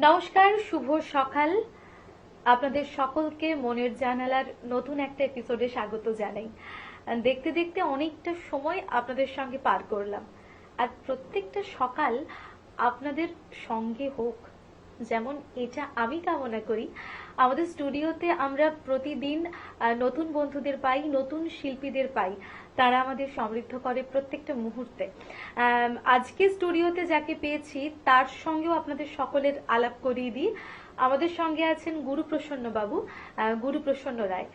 নমস্কার, শুভ সকাল। আপনাদের সকলকে মনের জানালার নতুন একটা এপিসোডে স্বাগত জানাই। দেখতে দেখতে অনেকটা সময় আপনাদের সঙ্গে পার করলাম, আর প্রত্যেকটা সকাল আপনাদের সঙ্গে হোক, যেমন এটা আমি কামনা করি। আমাদের স্টুডিওতে আমরা প্রতিদিন নতুন বন্ধুদের পাই, নতুন শিল্পীদের পাই, তারা আমাদের সমৃদ্ধ করে প্রত্যেকটা মুহূর্তে। আজকে স্টুডিওতে যাকে পেয়েছি তার সঙ্গেও আপনাদের সকলের আলাপ করিয়ে দিই। আমাদের সঙ্গে আছেন গুরুপ্রসন্ন বাবু, গুরুপ্রসন্ন রায়।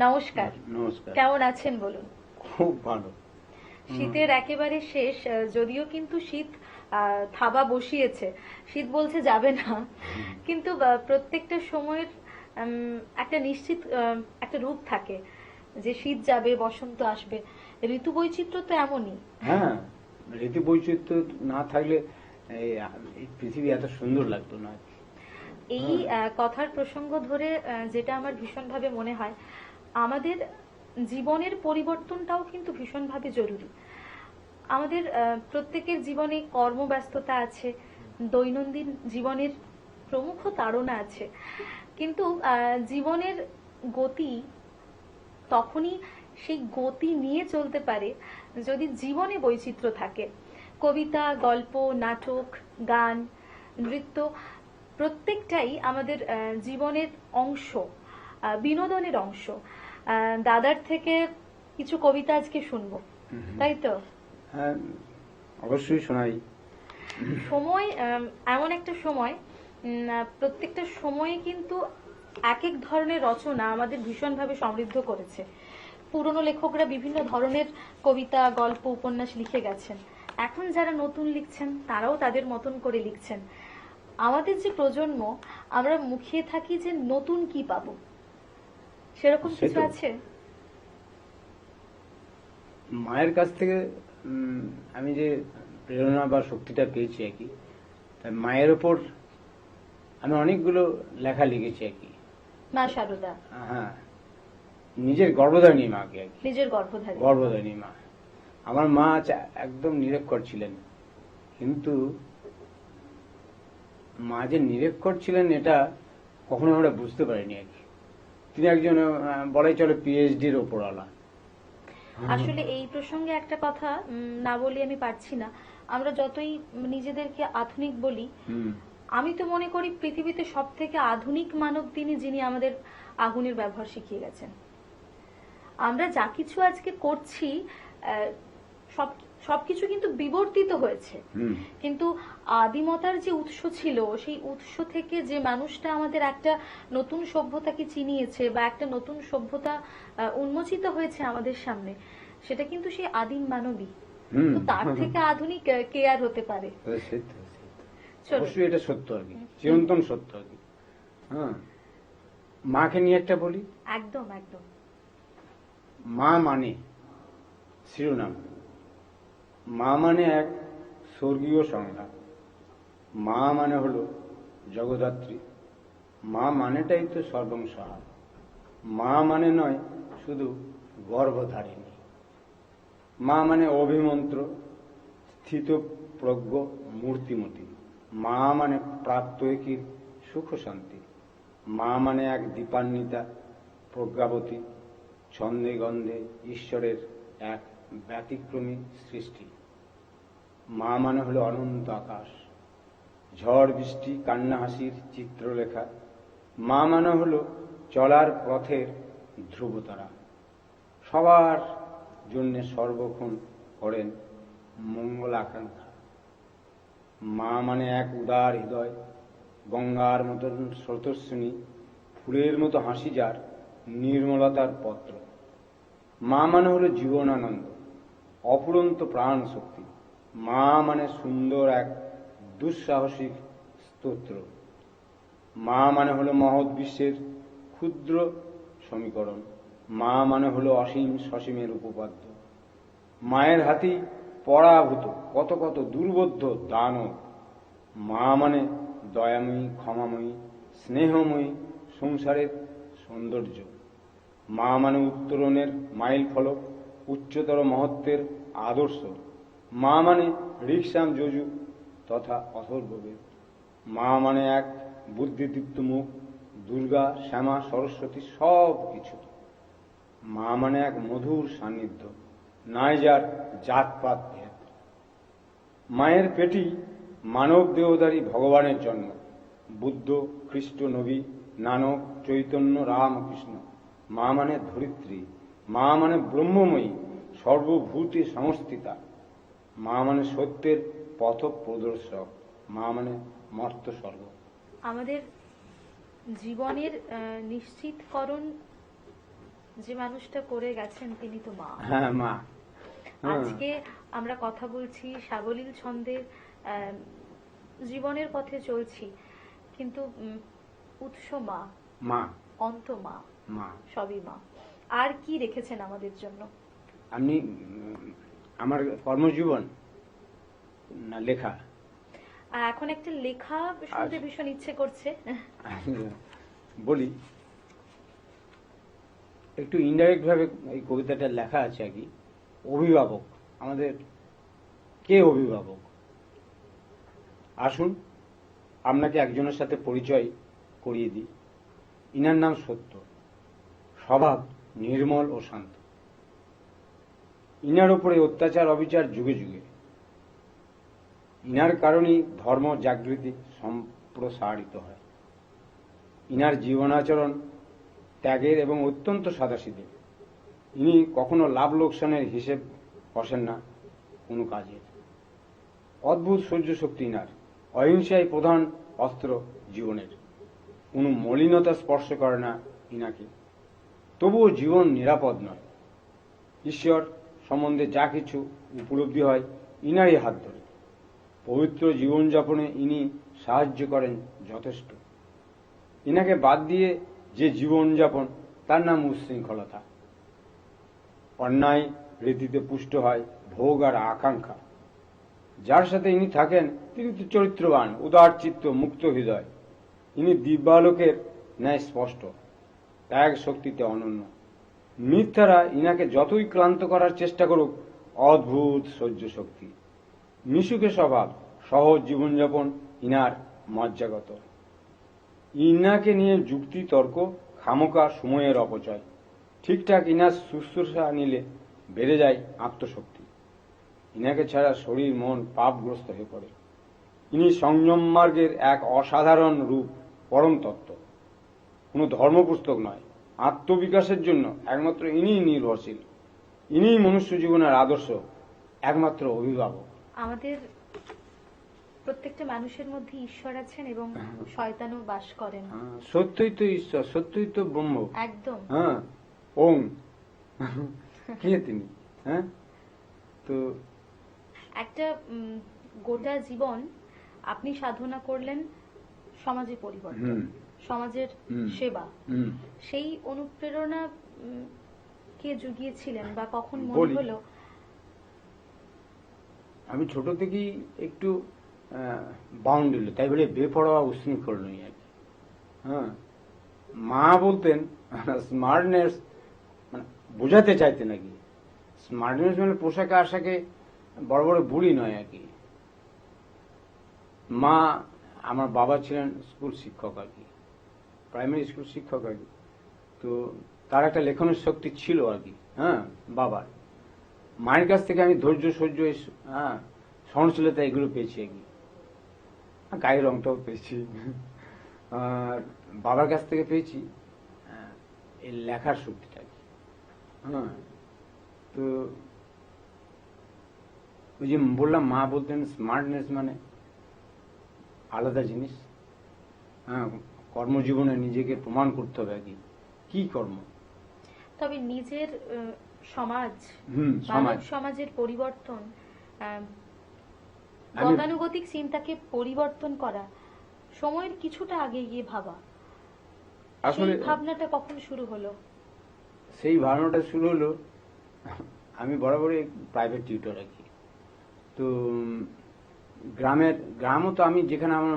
নমস্কার। নমস্কার। কেমন আছেন বলুন? খুব ভালো। শীতের একেবারে শেষ, যদিও কিন্তু শীত থাবা বসিয়েছে, শীত বলছে যাবে না, কিন্তু প্রত্যেকটা সময়ের একটা নিশ্চিত একটা রূপ থাকে যে শীত যাবে, বসন্ত আসবে। ঋতু বৈচিত্র্য তো এমনই। হ্যাঁ, ঋতু বৈচিত্র্য না থাকলে এই পৃথিবী এত সুন্দর লাগতো না। এই কথার প্রসঙ্গ ধরে যেটা আমার ভীষণভাবে মনে হয়, আমাদের জীবনের পরিবর্তনটাও কিন্তু ভীষণভাবে জরুরি। আমাদের প্রত্যেকের জীবনে কর্মব্যস্ততা আছে, দৈনন্দিন জীবনের প্রমুখ তাড়না আছে, কিন্তু জীবনের গতি তখনই সেই গতি নিয়ে চলতে পারে যদি জীবনে বৈচিত্র্য থাকে। কবিতা, গল্প, নাটক, গান, নৃত্য প্রত্যেকটাই আমাদের জীবনের অংশ, বিনোদনের অংশ। দাদার থেকে কিছু কবিতা আজকে শুনবো, তাই তো? হ্যাঁ, অবশ্যই শোনাই। সময় এমন একটা সময়, প্রত্যেকটা সময়ে কিন্তু এক এক ধরনের রচনা আমাদের ভীষণভাবে সমৃদ্ধ করেছে। পুরনো লেখকরা বিভিন্ন ধরনের কবিতা, গল্প, উপন্যাস লিখে গেছেন। এখন যারা নতুন লিখছেন তারাও তাদের মতন করে লিখছেন। আমাদের যে প্রজন্ম, আমরা মুখিয়ে থাকি যে নতুন কি পাবো, সেরকম কিছু আছে? মায়ের কাছ থেকে আমি যে প্রেরণা বা শক্তিটা পেয়েছি আর কি, তাই মায়ের ওপর আমি অনেকগুলো লেখা লিখেছি আর কি। মা শারদা। হ্যাঁ, নিজের গর্ভধারিণী মাকে আর কি। নিজের গর্ভধারিণী মা। আমার মা একদম নিরক্ষর ছিলেন, কিন্তু মা যে নিরক্ষর ছিলেন এটা কখনো আমরা বুঝতে পারিনি আর কি। তিনি একজন বলাই চলে পিএইচডির ওপরওয়ালা। আসলে এই প্রসঙ্গে একটা কথা না বলি আমি পারছি না। আমরা যতই নিজেদেরকে আধুনিক বলি, আমি তো মনে করি পৃথিবীতে সব থেকে আধুনিক মানব তিনি, যিনি আমাদের আগুনের ব্যবহার শিখিয়ে গেছেন। আমরা যা কিছু আজকে করছি সবকিছু কিন্তু বিবর্তিত হয়েছে, কিন্তু আদিমতার যে উৎস ছিল, সেই উৎস থেকে যে মানুষটা আমাদের একটা নতুন সভ্যতাকে চিনিয়েছে বা একটা নতুন সভ্যতা উন্মোচিত হয়েছে আমাদের সামনে, সেটা কিন্তু সেই আদিম মানবী। তো তার থেকে আধুনিক কে আর হতে পারে? অবশ্যই এটা সত্য আর কি, চিরন্তন সত্য আর কি। হ্যাঁ, মাকে নিয়ে একটা বলি। একদম একদম। মা মানে শিরোনাম। মা মানে এক স্বর্গীয় সংজ্ঞা। মা মানে হলো জগদ্ধাত্রী। মা মানেটাই তো সর্বংসহা। মা মানে নয় শুধু গর্ভধারিণী। মা মানে অভিমন্ত্র, স্থিতপ্রজ্ঞ মূর্তিমতী। মা মানে প্রাত্যহিকীর সুখ শান্তি। মা মানে এক দীপান্বিতা প্রজ্ঞাবতী, ছন্দে গন্ধে ঈশ্বরের এক ব্যতিক্রমী সৃষ্টি। মা মানে হলো অনন্ত আকাশ, ঝড় বৃষ্টি কান্না হাসির চিত্রলেখা। মা মানে হলো চলার পথের ধ্রুবতারা, সবার জন্য সর্বক্ষণ করেন মঙ্গল আকাঙ্ক্ষা। মা মানে এক উদার হৃদয়, গঙ্গার মতন স্রোতস্বিনী, ফুলের মতো হাসি যার, নির্মলতার পত্র। মা মানে হলো জীবনানন্দ, অফুরন্ত প্রাণ শক্তি। মা মানে সুন্দর এক দুঃসাহসিক স্তোত্র। মা মানে হলো মহৎ বিশ্বের ক্ষুদ্র সমীকরণ। মা মানে হলো অসীম সসীমের উপপাদ্য। মায়ের হাতেই পরাভূত কত কত দুর্বোধ্য দানব। মা মানে দয়াময়ী, ক্ষমাময়ী, স্নেহময়ী, সংসারের সৌন্দর্য। মা মানে উত্তরণের মাইল ফলক, উচ্চতর মহত্বের আদর্শ। মা মানে ঋকসাম যজু তথা অথর্ববেদ। মা মানে এক বুদ্ধিদীপ্ত মুখ, দুর্গা, শ্যামা, সরস্বতী সব কিছু। মা মানে এক মধুর সান্নিধ্য, নাই যার জাতপাত ভেদ। মায়ের পেটি মানব দেহধারী ভগবানের জন্ম। বুদ্ধ, খ্রিস্ট, নবী, নানক, চৈতন্য, রামকৃষ্ণ। মা মানে ধরিত্রী, মা মানে ব্রহ্মময়ী, সর্বভূতে সংস্থিতা। মা মানে সত্যের পথ প্রদর্শক, মা মানে মর্ত স্বর্গ। আমাদের জীবনের নিশ্চিতকরণ যে মানুষটা করে গেছেন তিনি তো মা। হ্যাঁ, মা। হ্যাঁ। আজকে আমরা কথা বলছি সাবলীল ছন্দে, জীবনের পথে চলছি, কিন্তু উৎস মা, মা, অন্ত মা, মা। সবই মা। আর কি রেখেছেন আমাদের জন্য? আপনি আমার কর্মজীবন না লেখা? এখন একটা লেখা শুনতে ভীষণ ইচ্ছে করছে। বলি, একটু ইনডাইরেক্ট ভাবে এই কবিতাটা লেখা আছে আর কি। অভিভাবক, আমাদের কে অভিভাবক? আসুন আপনাকে একজনের সাথে পরিচয় করিয়ে দিই। ইনার নাম সত্য, স্বভাব নির্মল ও শান্ত। ইনার উপরে অত্যাচার অবিচার যুগে যুগে। ইনার কারণেই ধর্ম জাগৃতি সম্প্রসারিত হয়। ইনার জীবনাচরণ ত্যাগের এবং অত্যন্ত সাদাসিধে। ইনি কখনো লাভ লোকসানের হিসেব কষেন না কোনো কাজের। অদ্ভুত সহ্য শক্তি ইনার, অহিংসাই প্রধান অস্ত্র জীবনের। কোনো মলিনতা স্পর্শ করে না ইনাকে, তবুও জীবন নিরাপদ নয়। ঈশ্বর সম্বন্ধে যা কিছু উপলব্ধি হয় ইনারই হাত ধরে। পবিত্র জীবনযাপনে ইনি সাহায্য করেন যথেষ্ট। ইনাকে বাদ দিয়ে যে জীবনযাপন, তার নাম উচ্ছৃঙ্খলতা। অন্যায় রীতিতে পুষ্ট হয় ভোগ আর আকাঙ্ক্ষা। যার সাথে ইনি থাকেন তিনি তো চরিত্রবান, উদার চিত্ত, মুক্ত হৃদয়। ইনি দিব্যালোকের ন্যায় স্পষ্ট, ত্যাগ শক্তিতে অনন্য। মিথ্যারা ইনাকে যতই ক্লান্ত করার চেষ্টা করুক, অদ্ভুত সহ্য শক্তি। মিশুকে স্বভাব, সহজ জীবনযাপন ইনার মজ্জাগত। ইনাকে নিয়ে যুক্তি তর্ক খামোকা সময়ের অপচয়। ঠিকঠাক ইনার শুশ্রূষা নিলে বেড়ে যায় আত্মশক্তি। ইনাকে ছাড়া শরীর মন পাপগ্রস্ত হয়ে পড়ে। ইনি সংযম মার্গের এক অসাধারণ রূপ, পরম তত্ত্ব। কোনো ধর্মপুস্তক নয়, আত্মবিকাশের জন্য একমাত্র ইনিই নির্ভরশীল। ইনিই মনুষ্য জীবনের আদর্শ, একমাত্র অভিভাবক। আমাদের প্রত্যেকটা মানুষের মধ্যে ঈশ্বর আছেন এবং শয়তানও বাস করেন। সত্যই তো ঈশ্বর, সত্যই তো ব্রহ্ম। একদম। হ্যাঁ, ওম। কে তিনি? হ্যাঁ, তো একটা গোটা জীবন আপনি সাধনা করলেন সমাজে পরিবর্তন, সমাজের সেবা। সেই অনুপ্রেরণা কে জুগিয়েছিলেন বা কখন মনে হলো? আমি ছোট থেকেই একটু বাউন্ডেল, তাই বলে বেপরোয়া উশৃঙ্খল নই আর কি। হ্যাঁ, মা বলতেন স্মার্টনেস, মানে বোঝাতে চাইতেন নাকি। স্মার্টনেস মানে পোশাকে আশাকে বড় বড় বুড়ি নয় আর কি। মা, আমার বাবা ছিলেন স্কুল শিক্ষক আর কি, প্রাইমারি স্কুল শিক্ষক আর কি। তো তার একটা লেখনের শক্তি ছিল আর কি। হ্যাঁ, বাবার। মায়ের কাছ থেকে আমি ধৈর্য, সহ্য, হ্যাঁ, সহনশীলতা এগুলো পেয়েছি আর কি। গায়ের রংটাও পেয়েছি। আর বাবার কাছ থেকে পেয়েছি এই লেখার শক্তিটা। হ্যাঁ, তো ওই যে বললাম, মা বলতেন স্মার্টনেস মানে আলাদা জিনিস। হ্যাঁ, কর্মজীবনে নিজেকে প্রমাণ করতে হবে আর কি। কি কর্ম? তবে নিজের সমাজ, সমাজের পরিবর্তন, গতানুগতিক চিন্তাকে পরিবর্তন করা, সময়ের কিছুটা আগে গিয়ে ভাবা, আসলে ভাবনাটা কখন শুরু হলো? সেই ভাবনাটা শুরু হলো, আমি বরাবরই প্রাইভেট টিউটর আর কি। তো গ্রামও তো আমি যেখানে আমার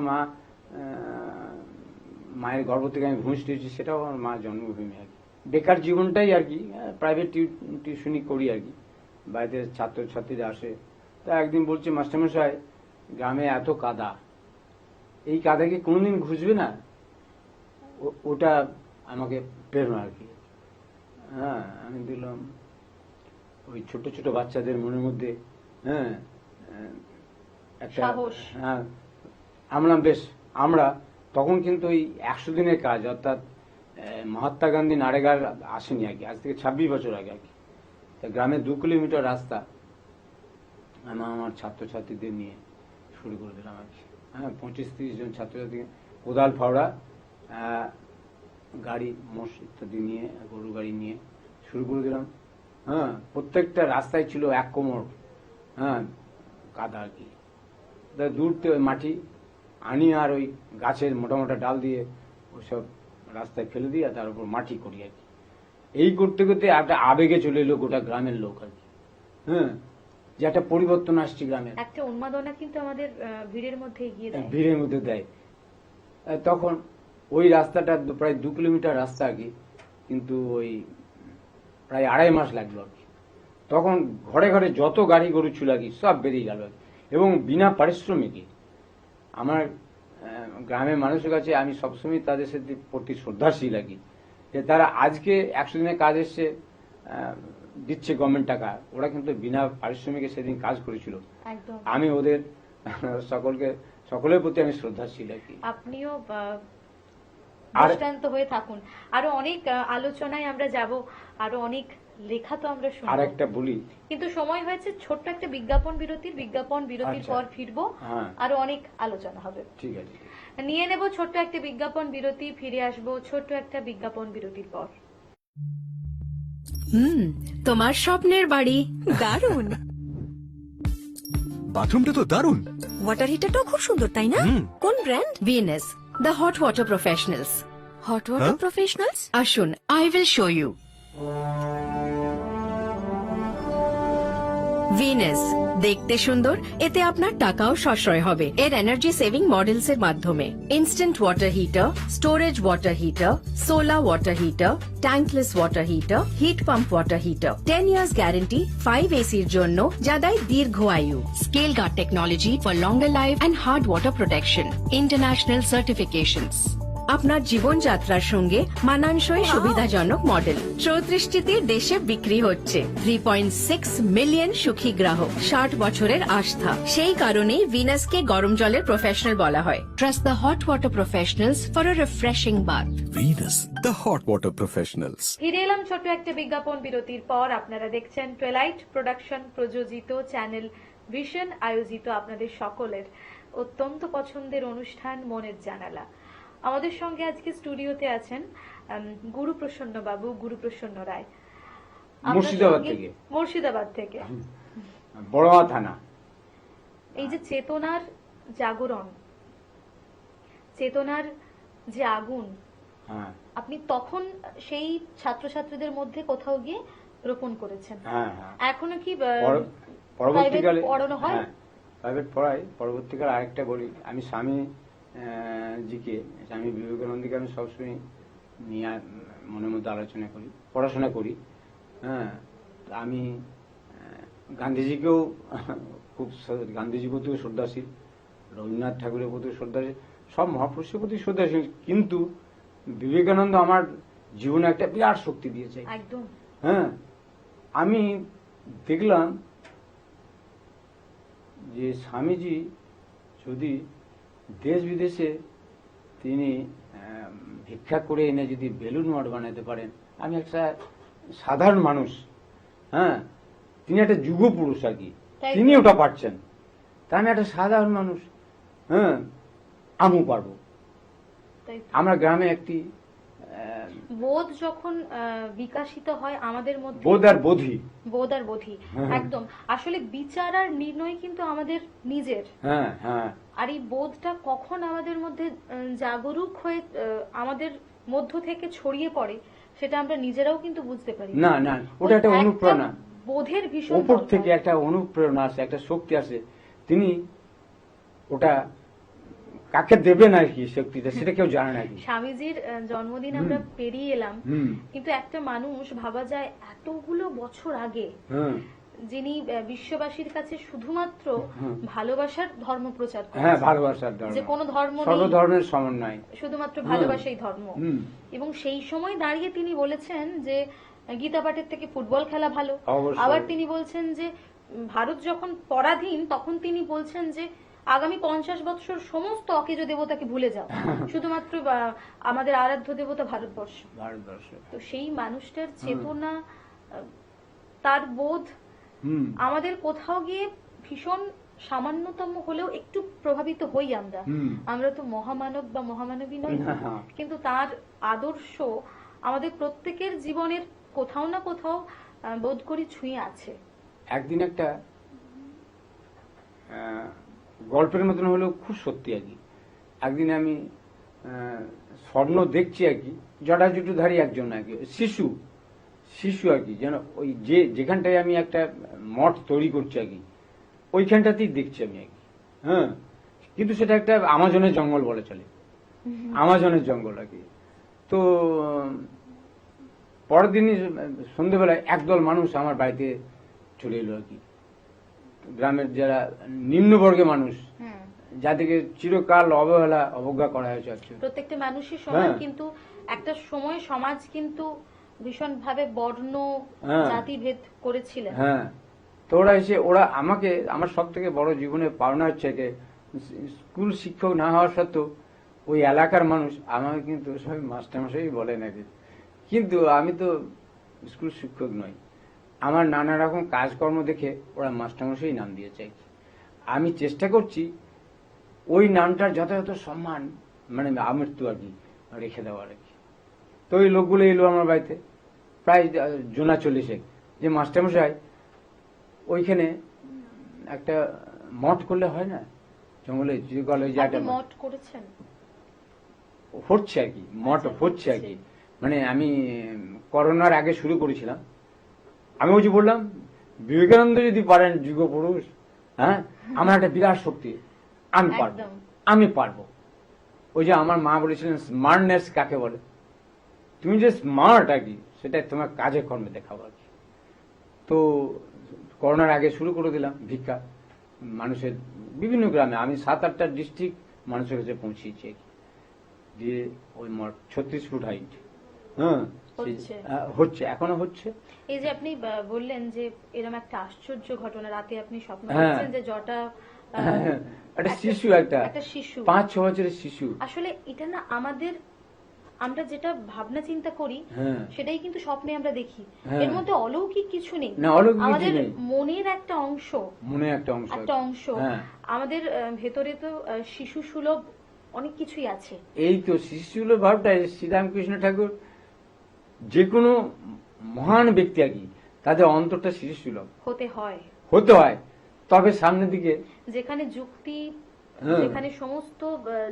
মায়ের গর্ভ থেকে আমি ভূমিষ্ঠ হয়েছি, সেটাও আমার মা জন্মভূমি আর কি। বেকার জীবনটাই আর কি, প্রাইভেট টিউশনি করি আর কি। বাড়িতে ছাত্রছাত্রীরা আসে, তা একদিন বলছে, মাস্টারমশাই গ্রামে এত কাদা, এই কাদা কি কোনোদিন ঘুষবে না? ওটা আমাকে প্রেরণা আর কি। হ্যাঁ, আমি দিলাম ওই ছোট ছোট বাচ্চাদের মনের মধ্যে, হ্যাঁ, একটা, সাহস। হ্যাঁ, আমরা তখন কিন্তু ওই 100 দিনের কাজ, অর্থাৎ মহাত্মা গান্ধী নারেগার আসেনি আর কি, আজ থেকে 26 বছর আগে আর কি। তা গ্রামে 2 কিলোমিটার রাস্তা আমি আমার ছাত্রছাত্রীদের নিয়ে শুরু করে দিলাম আর কি। হ্যাঁ, 25-30 জন ছাত্রছাত্রী, কোদাল ফাওড়া, গাড়ি, মোষ ইত্যাদি নিয়ে, গরু গাড়ি নিয়ে শুরু করে দিলাম। হ্যাঁ, প্রত্যেকটা রাস্তায় ছিল 1 কোমর, হ্যাঁ, কাদা আর কি। দূর থেকে মাটি আনি আর ওই গাছের মোটা মোটা ডাল দিয়ে ওইসব রাস্তায় ফেলে দিই আর তার উপর মাটি করি আর কি। এই করতে করতে একটা আবেগে চলে এলো গোটা গ্রামের লোক আর কি। হ্যাঁ, যে একটা পরিবর্তন আসছে গ্রামের, একটা উন্মাদনা কিন্তু আমাদের ভিড়ের মধ্যে এগিয়ে দেয়। ভিড়ের মধ্যে দেয়। তখন ওই রাস্তাটা প্রায় 2 কিলোমিটার রাস্তা আর কি, কিন্তু ওই প্রায় 2.5 মাস লাগলো আর কি। তখন ঘরে ঘরে যত গাড়ি গরু ছিল আর কি সব বেরিয়ে গেল আর কি। এবং বিনা পারিশ্রমিকে আমার গ্রামের মানুষের কাছে আমি সবসময় তাদের সাথে প্রতি শ্রদ্ধাশীল আর কি, যে তারা আজকে 100 দিনের কাজ এসছে, দিচ্ছে গভর্নমেন্ট টাকা, ওরা কিন্তু বিনা পারিশ্রমিকে সেদিন কাজ করেছিল। একদম। আমি ওদের সকলের প্রতি আমি শ্রদ্ধাশীল আর কি। আপনিও আর দৃষ্টান্ত হয়ে থাকুন। আরো অনেক আলোচনায় আমরা যাব, আরো অনেক লেখা তো আমরা আর শুনবো, একটা বলি, কিন্তু সময় হয়েছে ছোট্ট একটা বিজ্ঞাপন বিরতির আচ্ছা। পর ফিরবো, হ্যাঁ, আরো অনেক আলোচনা হবে। ঠিক আছে। নিয়ে নেব ছোট্ট একটা বিজ্ঞাপন বিরতি, ফিরে আসবো ছোট্ট একটা বিজ্ঞাপন বিরতির পর। তোমার স্বপ্নের বাড়ি দারুণ। বাথরুমটা তো দারুণ। ওয়াটার হিটারটাও খুব সুন্দর, তাই না? কোন brand? Venus, the hot water professionals. Hot water হ্যাঁ? প্রফেশনালস, আসুন, I will show you. Venus দেখতে সুন্দর, এতে আপনার টাকাও সাশ্রয় হবে। এর এনার্জি সেভিং মডেলস এর মাধ্যমে instant water heater, storage water heater, solar water heater, tankless water heater, heat pump water heater, 10 years guarantee, 5 এসির জন্য যা দেয় দীর্ঘ আয়ু। Scale guard technology for longer life and hard water protection, international certifications. আপনার জীবনযাত্রার সঙ্গে মানানসই সুবিধাজনক মডেল 34টি দেশে বিক্রি হচ্ছে। 3.6 মিলিয়ন সুখী গ্রাহক, 60 বছরের আস্থা। সেই কারণেই ভিনাসকে গরম জলের প্রফেশনাল বলা হয়। Trust the hot water professionals for a refreshing bath. Venus, the hot water professionals. ফিরে এলাম ছোট্ট একটা বিজ্ঞাপন বিরতির পর। আপনারা দেখছেন টুয়েলাইট প্রোডাকশন প্রযোজিত, চ্যানেল ভিশন আয়োজিত আপনাদের সকলের অত্যন্ত পছন্দের অনুষ্ঠান মনের জানালা। আমাদের সঙ্গে আজকে স্টুডিওতে আছেন গুরুপ্রসন্ন বাবু, গুরুপ্রসন্ন রায়, আপনার মুর্শিদাবাদ সঙ্গে- থেকে। মুর্শিদাবাদ থেকে। বড়োয়া থানা। এই যে চেতনার জাগরণ, চেতনার যে আগুন, হ্যাঁ, আপনি তখন সেই ছাত্রছাত্রীদের মধ্যে কোথাও গিয়ে রোপণ করেছেন। হ্যাঁ, হ্যাঁ। এখনো কি পরবর্তীকালে private পড়ানো হয়? হ্যাঁ, প্রাইভেট পড়াই। পরবর্তীকালে আরেকটা বলি, আমি স্বামী জিকে, স্বামী বিবেকানন্দকে আমি সবসময় নিয়ে মনের মধ্যে আলোচনা করি, পড়াশোনা করি। হ্যাঁ, আমি গান্ধীজিকেও খুব গান্ধীজির প্রতিও শ্রদ্ধাশীল, রবীন্দ্রনাথ ঠাকুরের প্রতিও শ্রদ্ধাশীল, সব মহাপুরুষের প্রতি শ্রদ্ধাশীল। কিন্তু বিবেকানন্দ আমার জীবনে একটা বিরাট শক্তি দিয়েছে। একদম। হ্যাঁ, আমি দেখলাম যে স্বামীজি যদি দেশ বিদেশে তিনি ভিক্ষা করে এনে যদি বেলুন মঠ বানাতে পারেন, আমি একটা সাধারণ মানুষ, হ্যাঁ, তিনি একটা যুগ পুরুষ আর কি, তাই তো। তিনি ওটা পারছেন, তা আমি একটা সাধারণ মানুষ, হ্যাঁ, আমিও পারবো। তাই তো। আমরা গ্রামে একটি বোধ যখন বিকাশিত হয় আমাদের মধ্যে, বোধ আর বোধি, বোধ আর বোধি, হ্যাঁ। একদম। আসলে বিচার আর নির্ণয় কিন্তু আমাদের নিজের, হ্যাঁ, হ্যাঁ, আর এই বোধটা কখন আমাদের মধ্যে জাগরুক হয়ে আমাদের মধ্য থেকে ছড়িয়ে পড়ে সেটা আমরা নিজেরাও কিন্তু বুঝতে পারি না না, ওটা একটা অনুপ্রেরণা, বোধের ভীষণ উপর দরকার। থেকে একটা অনুপ্রেরণা আসে, একটা শক্তি আসে। তিনি ওটা কাকে দেবেন আর কি শক্তিটা, সেটা কেউ জানে না কি। স্বামীজির জন্মদিন আমরা পেরিয়ে এলাম, হুম, কিন্তু একটা মানুষ ভাবা যায় এতগুলো বছর আগে হুম, যিনি বিশ্ববাসীর কাছে শুধুমাত্র ভালোবাসার ধর্ম প্রচার হ্যাঁ, করেছেন, ভালোবাসার ধর্ম, যে কোনো ধর্ম নেই, সর্বধর্মের সমন্বয়, শুধুমাত্র ভালোবাসাই ধর্ম। হুম। এবং সেই সময় দাঁড়িয়ে তিনি বলেছেন যে গীতা পাঠের থেকে ফুটবল খেলা ভালো। অবশ্যই। আবার তিনি বলছেন যে ভারত যখন পরাধীন তখন তিনি বলছেন যে আগামী 50 বছর সমস্ত অকেজ দেবতাকে ভুলে যাও, শুধুমাত্র আমাদের আরাধ্য দেবতা ভারতবর্ষ। ভারতবর্ষ। তো সেই মানুষটার চেতনা, তার বোধ হুম। আমাদের কোথাও গিয়ে ভীষণ সামান্যতম হলেও একটু প্রভাবিত হই আমরা। হুম। আমরা তো মহামানব বা মহামানবী নই, না। কিন্তু তার আদর্শ আমাদের প্রত্যেকের জীবনের কোথাও না কোথাও বোধ করি ছুঁয়ে আছে। একদিন একটা গল্পের মতন হলেও খুব সত্যি আর কি। একদিন আমি স্বপ্ন দেখছি আর কি, জটাজুটুধারী একজন আর কি, শিশু আর কি, যেন ওই যেখানটায় আমি একটা মঠ তৈরি করছি আর কি, ওইখানটাতেই দেখছি আমি আর কি। হ্যাঁ, কিন্তু সেটা একটা আমাজনের জঙ্গল বলে চলে, আমাজনের জঙ্গল আর কি। তো পরের দিনই সন্ধ্যেবেলায় একদল মানুষ আমার বাড়িতে চলে এলো আর কি, গ্রামের যারা নিম্নবর্গের মানুষ, যাদেরকে চিরকাল অবহেলা অবজ্ঞা করা হয়েছে। প্রত্যেকটা মানুষের সমান, হ্যাঁ। কিন্তু একটা সময় সমাজ কিন্তু ভীষণ ভাবে বর্ণ হ্যাঁ। জাতিভেদ করেছিলেন। হ্যাঁ, তো ওরা আমাকে, আমার সব থেকে বড় জীবনে পাওনা হচ্ছে যে স্কুল শিক্ষক না হওয়া সত্ত্বেও ওই এলাকার মানুষ আমাকে কিন্তু সবাই মাস্টারমশাই বলে নাকি, কিন্তু আমি তো স্কুল শিক্ষক নই। আমার নানা রকম কাজকর্ম দেখে ওরা মাস্টারমশাই নাম দিয়েছে। আমি চেষ্টা করছি ওই নামটার যথাযথ সম্মান, মানে আমৃত্যু আর কি, রেখে দেওয়ার আর কি। তো ওই লোকগুলো এলো আমার বাড়িতে, প্রায় জোনা 40 যে মাস্টারমশাই ওইখানে একটা মঠ করলে হয় না, জঙ্গলে আপনি মঠ করেছেন? হচ্ছে আর কি, মঠ আচ্ছা, হচ্ছে আর কি। মানে আমি করোনার আগে শুরু করেছিলাম। আমি ওই যে বললাম, বিবেকানন্দ যদি পারেন যুগ পুরুষ, হ্যাঁ, আমার একটা বিরাট শক্তি, আমি পারবো, একদম। আমি পারবো। ওই যে আমার মা বলেছিলেন স্মার্টনেস কাকে বলে, তুমি যে স্মার্ট আর কি, সেটা তোমার কাজে কর্মে দেখাবো আর কি। তো করোনার আগে শুরু করে দিলাম ভিক্ষা, মানুষের বিভিন্ন গ্রামে আমি 7-8টা ডিস্ট্রিক্ট মানুষের কাছে পৌঁছিয়েছি আর কি। দিয়ে ওই মঠ 36 ফুট হাইট। হ্যাঁ, হচ্ছে, এখনো হচ্ছে। এই যে আপনি বললেন যে এরকম একটা আশ্চর্য ঘটনা, রাতে আপনি স্বপ্ন হ্যাঁ। দেখছেন যে জটা একটা শিশু, একটা শিশু, 5-6 বছরের শিশু। আসলে এটা না আমাদের, আমরা যেটা ভাবনা চিন্তা করি হ্যাঁ। সেটাই কিন্তু স্বপ্নে আমরা দেখি। হ্যাঁ। এর মধ্যে অলৌকিক কিছু নেই, না, অলৌকিক কিছু আমাদের নেই। মনের একটা অংশ, একটা অংশ। হ্যাঁ। আমাদের ভেতরে তো শিশু সুলভ অনেক কিছুই আছে। এই তো শিশুগুলো ভাবটা শ্রীরামকৃষ্ণ ঠাকুর, যে কোনো মহান ব্যক্তি আর কি, তাদের অন্তরটা শিশু সুলভ হতে হয়, তবে সামনের দিকে যেখানে যুক্তি, হ্যাঁ। যেখানে সমস্ত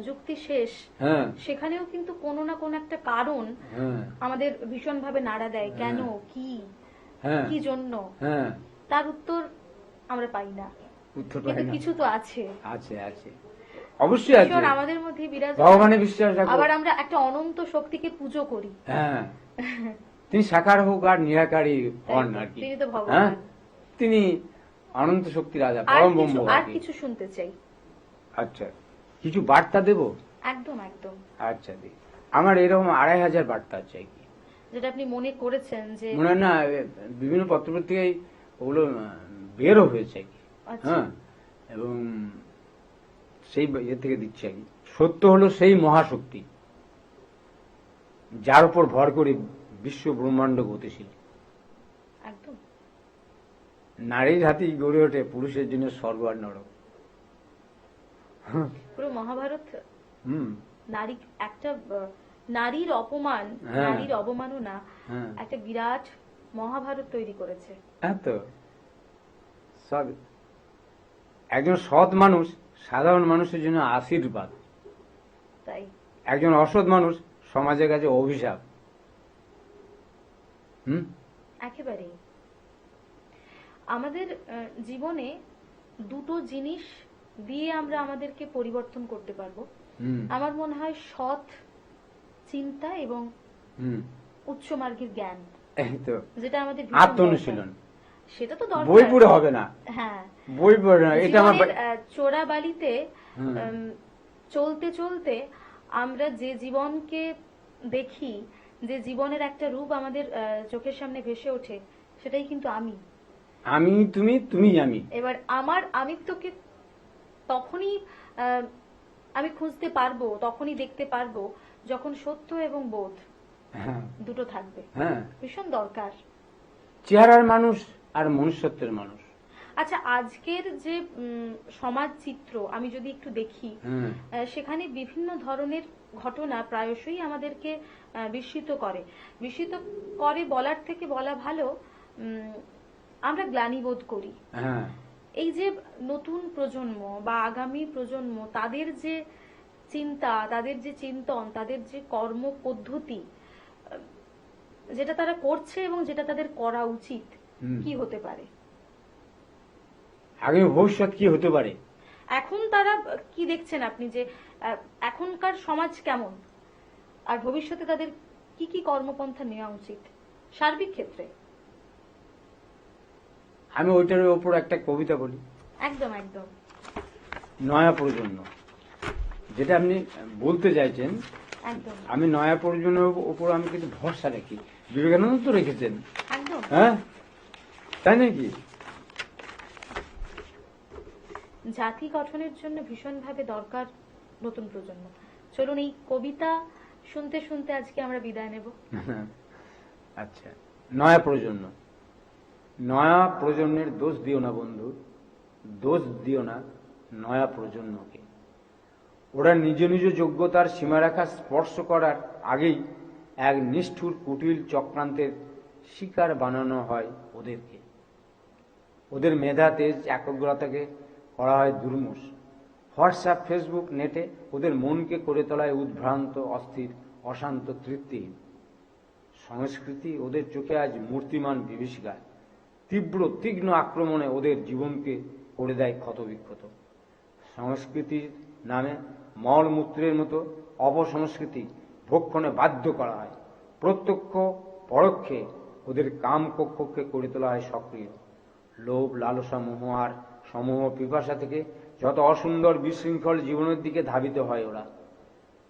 যুক্তি শেষ, হ্যাঁ, সেখানেও কিন্তু কোনো না কোনো একটা কারণ হ্যাঁ, আমাদের ভীষণ ভাবে নাড়া দেয়। কেন, হ্যাঁ, কি জন্য, হ্যাঁ, তার উত্তর আমরা পাই না, উত্তর পাই কিন্তু না। কিছু তো আছে, আছে, অবশ্যই আছে। ঈশ্বর আমাদের মধ্যে বিরাজ, ভগবানে বিশ্বাস রাখো। আবার আমরা একটা অনন্ত শক্তিকে পুজো করি। হ্যাঁ, তিনি সাকার হোক আর নিরাকারী হন আর কি, তিনি তো ভগবান। হ্যাঁ, তিনি অনন্ত শক্তি রাজা, পরম ব্রহ্ম আর কিছু শুনতে চাই। আচ্ছা, কিছু বার্তা দেব? একদম একদম। আচ্ছা, দি আমার এরকম 2500 বার্তা আছে আর কি, যেটা আপনি মনে করেছেন যে মনে না বিভিন্ন পত্রপত্রিকায় ওগুলো বেরও হয়েছে আর কি। আচ্ছা। হ্যাঁ, এবং সেই ইয়ে থেকে দিচ্ছি আর কি। সত্য হলো সেই মহাশক্তি যার উপর ভর করে বিশ্ব ব্রহ্মাণ্ড গতিশীল। একদম। নারীর হাতেই গড়ে ওঠে পুরুষের জন্য স্বর্গ আর নরক। পুরো মহাভারত হুম, নারী, একটা নারীর অপমান, হ্যাঁ। নারীর অবমাননা, হ্যাঁ। একটা বিরাট মহাভারত তৈরি করেছে। এত সব একজন সৎ মানুষ সাধারণ মানুষের জন্য আশীর্বাদ, তাই একজন অসৎ মানুষ সমাজের কাছে অভিশাপ। হুম, একেবারেই। আমাদের জীবনে দুটো জিনিস দিয়ে আমরা আমাদেরকে পরিবর্তন করতে পারবো। হুম, আমার মনে হয় সৎ চিন্তা এবং হুম, উচ্চ মার্গের জ্ঞান, এই তো যেটা আমাদের ভীষণ আত্মনুশীলন। দরকার। সেটা তো দরকার। বই পড়ে হবে না, হ্যাঁ, বই পড়ে না, এটা আমার জীবনের, চোরাবালিতে হুম। চলতে চলতে আমরা যে জীবনকে দেখি, যে জীবনের একটা রূপ আমাদের চোখের সামনে ভেসে ওঠে, সেটাই কিন্তু আমি। আমি তুমি, তুমি আমি। এবার আমার আমিত্বকে তখনই আমি খুঁজতে পারবো, তখনই দেখতে পারবো, যখন সত্য এবং বোধ হ্যাঁ দুটো থাকবে। হ্যাঁ, ভীষণ দরকার। চেহারার মানুষ আর মনুষ্যত্বের মানুষ। আচ্ছা, আজকের যে সমাজ চিত্র আমি যদি একটু দেখি, হুম। সেখানে বিভিন্ন ধরনের ঘটনা প্রায়শই আমাদেরকে বিস্মিত করে। বিস্মিত করে বলার থেকে বলা ভালো, আমরা গ্লানিবোধ করি। হ্যাঁ, এই যে নতুন প্রজন্ম বা আগামী প্রজন্ম, তাদের যে চিন্তা, তাদের যে চিন্তন, তাদের যে কর্ম পদ্ধতি, যেটা তারা করছে এবং যেটা তাদের করা উচিত, কি হতে পারে? আগামী ভবিষ্যৎ কি হতে পারে? এখন তারা কি দেখছেন আপনি, যে এখনকার সমাজ কেমন, আর ভবিষ্যতে তাদের কি কি কর্মপন্থা নেওয়া উচিত সার্বিক ক্ষেত্রে? আমি ওইটার ওপর একটা কবিতা বলি। একদম একদম। নয়া প্রজন্ম, যেটা আপনি বলতে চাইছেন, একদম আমি নয়া প্রজন্মের ওপর আমি কিন্তু ভরসা রাখি। বিবেকানন্দ তো রেখেছেন, একদম। হ্যাঁ তাই নাকি? জাতি গঠনের জন্য ভীষণভাবে দরকার নতুন প্রজন্ম। চলুন এই কবিতা শুনতে শুনতে আজকে আমরা বিদায় নেব। আচ্ছা, নয়া প্রজন্ম। নয়া প্রজন্মের দোষ দিও না বন্ধু, দোষ দিও না নয়া প্রজন্মকে। ওরা নিজ নিজ যোগ্যতার সীমারেখা স্পর্শ করার আগেই এক নিষ্ঠুর কুটিল চক্রান্তের শিকার বানানো হয় ওদেরকে। ওদের মেধা, তেজ, একাগ্রতাকে করা হয় দুর্মুষ। হোয়াটসঅ্যাপ, ফেসবুক, নেটে ওদের মনকে করে তোলায় উদ্ভ্রান্ত, অস্থির, অশান্ত, তৃপ্তিহীন। সংস্কৃতি ওদের চোখে আজ মূর্তিমান বিভীষিকায়। তীব্র তীক্ষ্ণ আক্রমণে ওদের জীবনকে করে দেয় ক্ষতবিক্ষত। সংস্কৃতির নামে মলমূত্রের মতো অপসংস্কৃতি ভক্ষণে বাধ্য করা হয়। প্রত্যক্ষ পরোক্ষে ওদের কামকক্ষকে করে তোলা হয় সক্রিয়। লোভ, লালসা, মোহ আর সমূহ পিপাসা থেকে যত অসুন্দর বিশৃঙ্খল জীবনের দিকে ধাবিত হয় ওরা।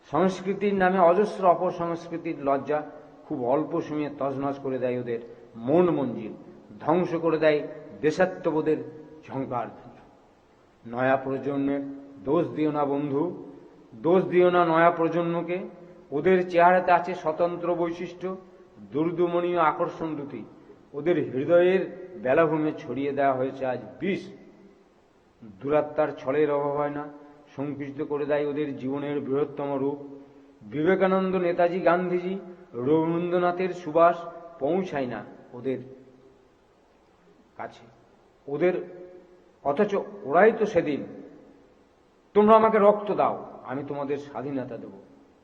সংস্কৃতির নামে অজস্র অপসংস্কৃতির লজ্জা খুব অল্প সময়ে তছনছ করে দেয় ওদের মন মঞ্জিল, ধ্বংস করে দেয় দেশাত্মবোধের ঝঙ্কার। নয়া প্রজন্মের দোষ দিও না বন্ধু, দোষ দিও না নয়া প্রজন্মকে। ওদের চেহারাতে আছে স্বতন্ত্র বৈশিষ্ট্য, দুর্দমনীয় আকর্ষণ দুটি। ওদের হৃদয়ের বেলাভূমে ছড়িয়ে দেওয়া হয়েছে আজ বিষ। দুরাত্মার ছলের অভাব হয় না, সংকুচিত করে দেয় ওদের জীবনের বৃহত্তম রূপ। বিবেকানন্দ, নেতাজি, গান্ধীজি, রবীন্দ্রনাথের সুবাস পৌঁছায় না ওদের কাছে। ওদের অথচ ওরাই তো সেদিন, তোমরা আমাকে রক্ত দাও, আমি তোমাদের স্বাধীনতা দেব,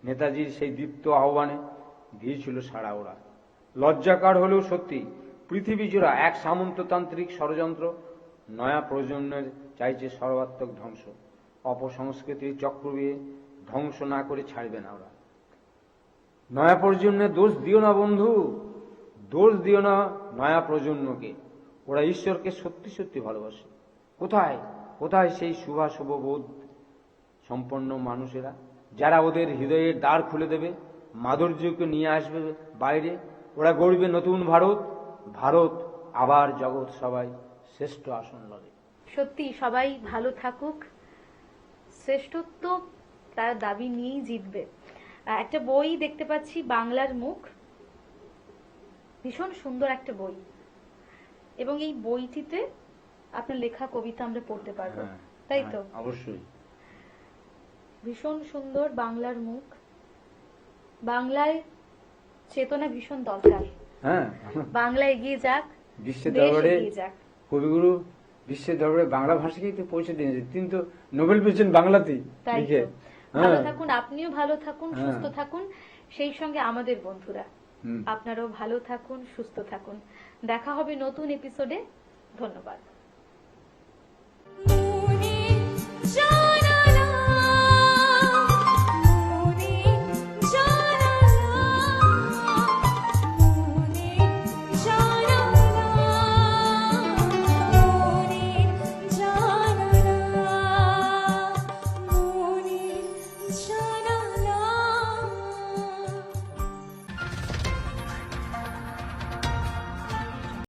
নেতাজির সেই দীপ্ত আহ্বানে দিয়েছিল সাড়া ওরা। লজ্জাকার হলেও সত্যি, পৃথিবী জোড়া এক সামন্ততান্ত্রিক ষড়যন্ত্র নয়া প্রজন্মের চাইছে সর্বাত্মক ধ্বংস। অপসংস্কৃতির চক্রবিয়ে ধ্বংস না করে ছাড়বে না ওরা। নয়া প্রজন্মের দোষ দিও না বন্ধু, দোষ দিও না নয়া প্রজন্মকে। ওরা ঈশ্বরকে সত্যি সত্যি ভালোবাসে। কোথায় কোথায় সেই শুভাশুভ বোধ সম্পন্ন মানুষেরা, যারা ওদের হৃদয়ের দ্বার খুলে দেবে, মাধুর্যকে নিয়ে আসবে বাইরে। ওরা গড়বে নতুন ভারত, ভারত আবার জগৎ সবাই শ্রেষ্ঠ আসন লবে। সত্যি সবাই ভালো থাকুক, শ্রেষ্ঠত্ব তার দাবি নিয়েই জিতবে। একটা বই দেখতে পাচ্ছি, বাংলার মুখ, ভীষণ সুন্দর একটা বই, এবং এই বইটিতে আপনার লেখা কবিতা আমরা পড়তে পারবো, তাই তো? অবশ্যই। ভীষণ সুন্দর, বাংলার মুখ। বাংলায় চেতনা ভীষণ দরকার। হ্যাঁ, বাংলা এগিয়ে যাক, বিশ্বের দেশ দরবারে এগিয়ে যাক। কবিগুরু বিশ্বের দরবারে বাংলা ভাষাকেই তো পৌঁছে দিয়েছে। তিনি তো নোবেল পেয়েছেন বাংলাতেই তাই লিখে। তো। ভালো থাকুন, আপনিও ভালো থাকুন, হ্যাঁ। সুস্থ থাকুন, সেই সঙ্গে আমাদের বন্ধুরা হুম। আপনারাও ভালো থাকুন, সুস্থ থাকুন। দেখা হবে নতুন এপিসোডে। ধন্যবাদ।